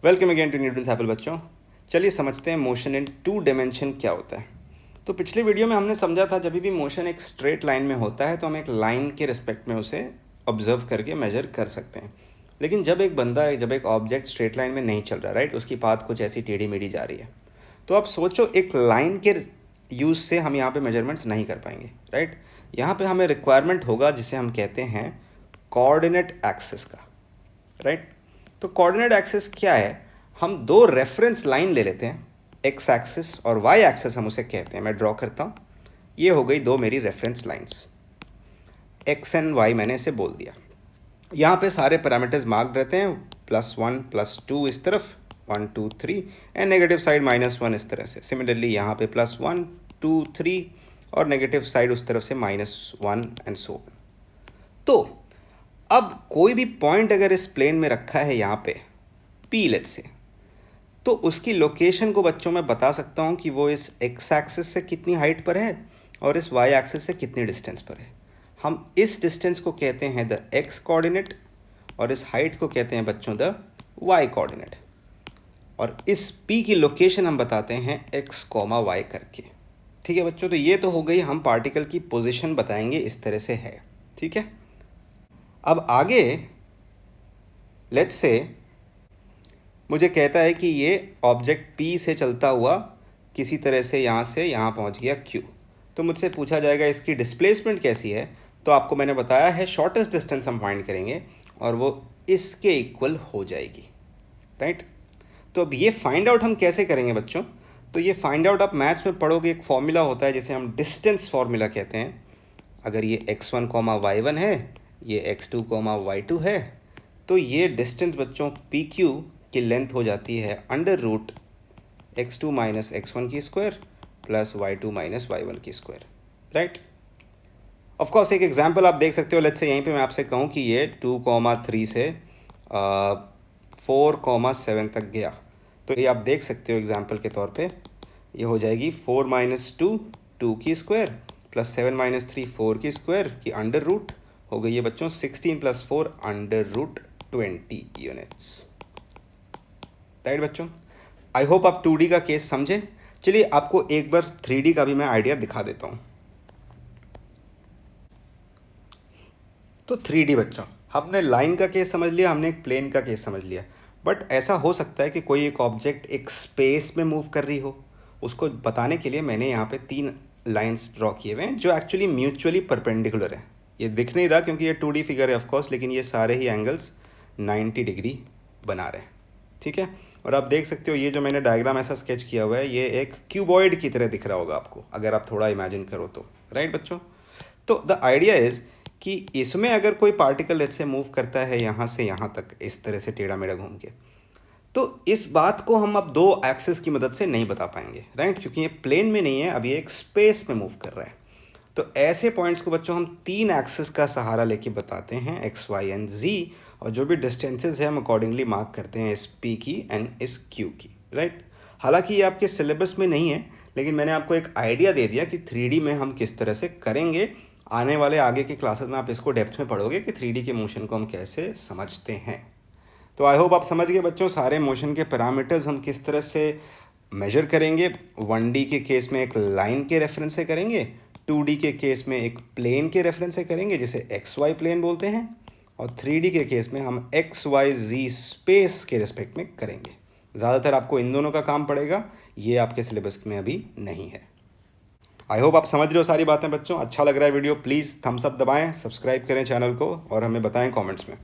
Welcome again to Newton सैपल बच्चों। चलिए समझते हैं मोशन इन टू डायमेंशन क्या होता है। तो पिछले वीडियो में हमने समझा था जब भी मोशन एक स्ट्रेट लाइन में होता है तो हम एक लाइन के रिस्पेक्ट में उसे ऑब्जर्व करके मेजर कर सकते हैं। लेकिन जब एक ऑब्जेक्ट स्ट्रेट लाइन में नहीं चल रहा, राइट, उसकी पाथ कुछ ऐसी टेढ़ी मेढ़ी जा रही है, तो आप सोचो एक लाइन के यूज़ से हम यहाँ पे मेजरमेंट्स नहीं कर पाएंगे, राइट। यहाँ पे हमें रिक्वायरमेंट होगा जिसे हम कहते हैं कोऑर्डिनेट एक्सिस का, राइट। तो कोऑर्डिनेट एक्सिस क्या है? हम दो रेफरेंस लाइन ले लेते हैं, एक्स एक्सिस और वाई एक्सिस हम उसे कहते हैं। मैं ड्रॉ करता हूँ, ये हो गई दो मेरी reference lines, X and Y मैंने इसे बोल दिया। यहाँ पे सारे पैरामीटर्स मार्क्ड रहते हैं, +1 +2 इस तरफ, 1 2 3, एंड नेगेटिव साइड -1 इस तरह से। सिमिलरली यहाँ पे +1 2 3 और नेगेटिव साइड उस तरफ से -1 एंड सो ऑन। तो अब कोई भी पॉइंट अगर इस प्लेन में रखा है यहाँ पे P लेट्स से, तो उसकी लोकेशन को बच्चों मैं बता सकता हूँ कि वो इस एक्स एक्सिस से कितनी हाइट पर है और इस वाई एक्सिस से कितनी डिस्टेंस पर है। हम इस डिस्टेंस को कहते हैं द एक्स कोऑर्डिनेट और इस हाइट को कहते हैं बच्चों द वाई कोऑर्डिनेट, और इस P की लोकेशन हम बताते हैं x, y करके। ठीक है बच्चों, तो ये तो हो गई, हम पार्टिकल की पोजीशन बताएंगे, इस तरह से है। ठीक है, अब आगे लेट्स से मुझे कहता है कि ये ऑब्जेक्ट P से चलता हुआ किसी तरह से यहाँ से यहाँ पहुँच गया Q। तो मुझसे पूछा जाएगा इसकी डिस्प्लेसमेंट कैसी है। तो आपको मैंने बताया है शॉर्टेस्ट डिस्टेंस हम फाइंड करेंगे और वो इसके इक्वल हो जाएगी, राइट। तो अब ये फाइंड आउट हम कैसे करेंगे बच्चों? तो ये फाइंड आउट आप मैथ्स में पढ़ोगे, एक फॉर्मूला होता है जिसे हम डिस्टेंस फॉर्मूला कहते हैं। अगर ये x1, y1 है, ये x2, y2 है, तो ये डिस्टेंस बच्चों PQ की लेंथ हो जाती है √x2 - x1 की स्क्वायर प्लस y2 - y1 की स्क्वायर, राइट। ऑफ कोर्स एक एग्जांपल आप देख सकते हो। लेट्स से यहीं पे मैं आपसे कहूँ कि ये 2, 3 से 4, 7 तक गया, तो ये आप देख सकते हो एग्जांपल के तौर पे ये हो जाएगी 4 - 2 2 की स्क्वायर प्लस 7 - 3 4 की स्क्वायर की अंडर रूट हो गई है बच्चों 16 + 4 √20 यूनिट्स, राइट बच्चों। आई होप आप 2D का केस समझे। चलिए आपको एक बार 3D का भी मैं आइडिया दिखा देता हूँ। तो 3D बच्चों, हमने लाइन का केस समझ लिया, हमने एक प्लेन का केस समझ लिया, बट ऐसा हो सकता है कि कोई एक ऑब्जेक्ट एक स्पेस में मूव कर रही हो। उसको बताने के लिए मैंने यहाँ पे 3 लाइंस ड्रॉ किए हुए हैं जो एक्चुअली म्यूचुअली परपेंडिकुलर है। ये दिख नहीं रहा क्योंकि ये 2D फिगर है ऑफकोर्स, लेकिन ये सारे ही एंगल्स 90 डिग्री बना रहे हैं। ठीक है, और आप देख सकते हो ये जो मैंने डायग्राम ऐसा स्केच किया हुआ है, ये एक क्यूबॉइड की तरह दिख रहा होगा आपको अगर आप थोड़ा इमेजिन करो तो, राइट बच्चों। तो द आइडिया इज़ कि इसमें अगर कोई पार्टिकल ऐसे मूव करता है यहाँ से यहाँ तक इस तरह से टेढ़ा मेढ़ा घूम के, तो इस बात को हम अब 2 एक्सिस की मदद से नहीं बता पाएंगे, राइट, क्योंकि ये प्लेन में नहीं है, अभी एक स्पेस में मूव कर रहा है। तो ऐसे पॉइंट्स को बच्चों हम 3 एक्सिस का सहारा लेके बताते हैं, एक्स, वाई एंड जी, और जो भी डिस्टेंसेस है हम अकॉर्डिंगली मार्क करते हैं इस P की एंड इस Q की, राइट। हालांकि ये आपके सिलेबस में नहीं है, लेकिन मैंने आपको एक आइडिया दे दिया कि 3D में हम किस तरह से करेंगे। आने वाले आगे के क्लासेस में आप इसको डेप्थ में पढ़ोगे कि 3D के मोशन को हम कैसे समझते हैं। तो आई होप आप समझ गए बच्चों सारे मोशन के पैरामीटर्स हम किस तरह से मेजर करेंगे। 1D के केस में एक लाइन के रेफरेंस से करेंगे, 2D के केस में एक प्लेन के रेफरेंस से करेंगे जिसे XY प्लेन बोलते हैं, और 3D के केस में हम XYZ स्पेस के रिस्पेक्ट में करेंगे। ज़्यादातर आपको इन दोनों का काम पड़ेगा, ये आपके सिलेबस में अभी नहीं है। आई होप आप समझ रहे हो सारी बातें बच्चों। अच्छा लग रहा है वीडियो, प्लीज़ थम्स अप दबाएं, सब्सक्राइब करें चैनल को और हमें बताएं कमेंट्स में।